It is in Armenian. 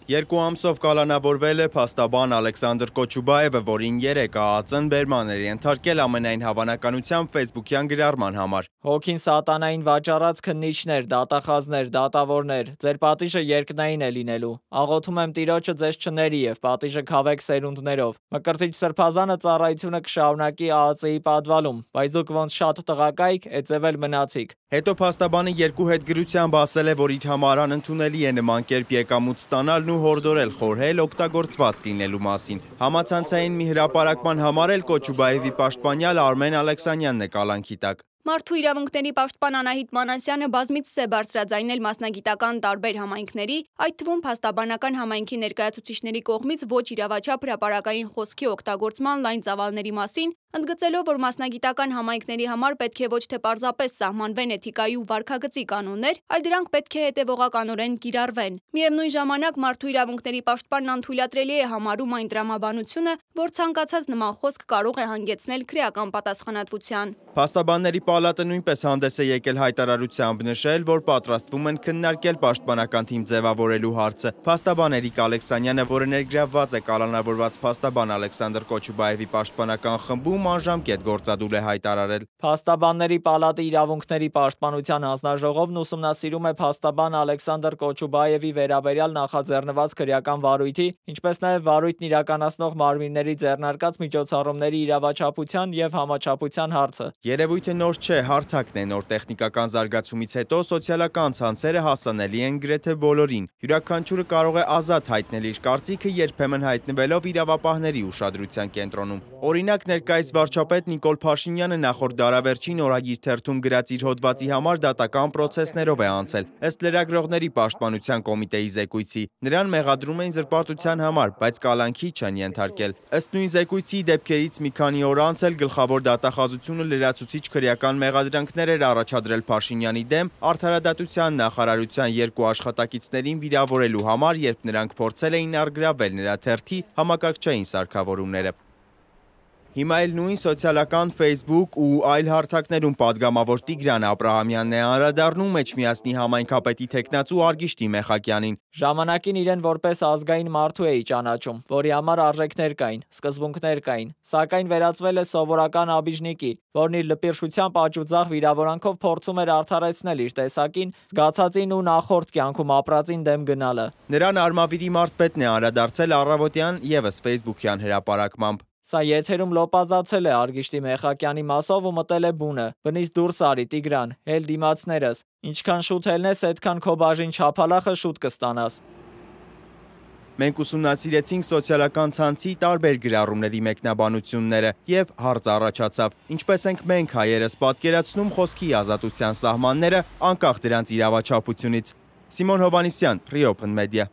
Երկու ամսով կալանավորվել է փաստաբան Ալեքսանդր Կոչուբաևը, որին 3 ԱԱԾ-ն բերման էր ենթարկել ամենայն հավանականությամբ ֆեյսբուքյան գրառման համար։ Հոգին սատանային վաճառած քննիչներ, դատախազներ, դատավորներ, ձեր պատիժը երկնային է լինելու։ Աղոթում եմ Տիրոջը ձեզ չների եւ պատիժը քավեք սերունդներով։ Մկրտիչ Սրբազանը ծառայությունը կշարունակի ԱԱԾ-ի պատվալում, բայց դուք ոնց շատ տղակայիք, էծեվել մնացիք։ Հետո փաստաբանը երկու հետգրությամբ ասել է, որ իր համար անընդունելի է նման կերպ եկամուտ ստանալն ու հորդորել խորհել օգտագործված լինելու մասին։ Համացանցային մի հրապարակման համար էլ Կոչուբաևի պաշտպանյալ Արմեն Ալեքսանյանն է կալանքի տակ։ Մարդու իրավունքների պաշտպան Անահիտ Մանասյանը բազմիցս է բարձրաձայնել մասնագիտական տարբեր համայնքների, այդ թվում փաստաբանական համայնքի ներկայացուցիչների կողմից ոչ իրավաչափ հրապարակային խոսքի օգտագործման լայն ծավալների մասին, ընդգծելով, որ մասնագիտական համայնքների համար պետք է ոչ թե պարզապես սահմանվեն էթիկայի ու վարքագծի կանոններ, այլ դրանք պետք է հետևողականորեն կիրառվեն։ Միևնույն ժամանակ մարդու իրավունքների պաշտպանն անթույլատրելի է համարում այն տրամաբանությունը, որ ցանկացած նման խոսք կարող է հանգեցնել քրեական պատասխանատվության։ Փաստաբանների պալատը նույնպես հանդես է եկել հայտարարությամբ նշել, որ պատրաստվում են քննարկել պաշտպանական թիմ ձևավորելու հարցը։ Փաստաբան Էրիկ Ալեքսանյանը, որը ներգրավված է կալանավորված փաստաբան Ալեքսանդր Կոչուբաևի պաշտպանական խմբում, անժամկետ գործադուլ է հայտարարել։ Փաստաբանների պալատի իրավունքների պաշտպանության հանձնաժողովն ուսումնասիրում է փաստաբան Ալեքսանդր Կոչուբաևի վերաբերյալ նախաձեռնված քրեական վարույթի, ինչպես նաև վարույթն իրականացնող մարմինների ձեռնարկած միջոցառումների իրավաչափության եւ համաչափության հարցը։ Երևույթը նոր չէ, հարթակն է, նոր տեխնիկական զարգացումից հետո սոցիալական ցանցերը հասանելի են գրեթե բոլորին։ Յուրաքանչյուրը կարող է ազատ հայտնել իր կարծիքը, երբեմն հայտնվելով իրավապահների ուշադրության կենտրոնում։ Օրինակ, ներկայիս վարչապետ Նիկոլ Փաշինյանը նախորդ դարավերջին օրագիր թերթում գրած իր հոդվածի համար դատական պրոցեսներով է անցել, ըստ լրագրողների պաշտպանության կոմիտեի զեկույցի։ Նրան մեղադրում էին զրպարտության համար, բայց կալանքի չեն ենթարկել։ Ըստ նույն զեկույցի, դեպքերից մի քանի օր անց էլ գլխավոր դատախազությունը լրացուցիչ քրեական մեղադրանքներ էր առաջադրել Փաշինյանի դեմ Արդարադատության նախարարության 2 աշխատակիցներին վիրավորելու համար, երբ նրանք փորձել էին առգրավել նրա թերթի համակարգչային սարքավորումները։ Հիմա էլ նույն սոցիալական Facebook ու այլ հարթակներում падգամավոր Տիգրան Աբրահամյանն է անդրադառնում Էջմիածնի համայնքապետի թեկնածու Արգիշտի Մեխակյանին։ Ժամանակին իրեն որպես ազգային մարդու էի ճանաչում, որի համար արժեքներ կային, սկզբունքներ կային, սակայն վերածվել է սովորական աբիժնիկի, որն իր լպիրշությամբ աճուձախ վիրավորանքով փորձում էր արդարացնել իր տեսակին, զգացածին ու նախորդ կյանքում ապրածին դեմ գնալը։ Նրան Արմավիրի մարզպետն է անդրադարձել առավոտյան եւս Facebook-յան հրապարակմամբ։ Սա եթերում լոպազացել է Արգիշտի Մեխակյանի մասով ու մտել է բունը։ Բնից դուրս արի Տիգրան, հել դիմացներս։ Ինչքան շուտ հելնես, այդքան քո բաժին չափալախը շուտ կստանաս։ Մենք ուսումնասիրեցինք սոցիալական ցանցի տարբեր գրառումների մեկնաբանությունները եւ հարց առաջացավ. ինչպես ենք մենք հայերս պատկերացնում խոսքի ազատության սահմանները անկախ դրանց իրավաչափությունից։ Սիմոն Հովանիսյան, Reopen Media։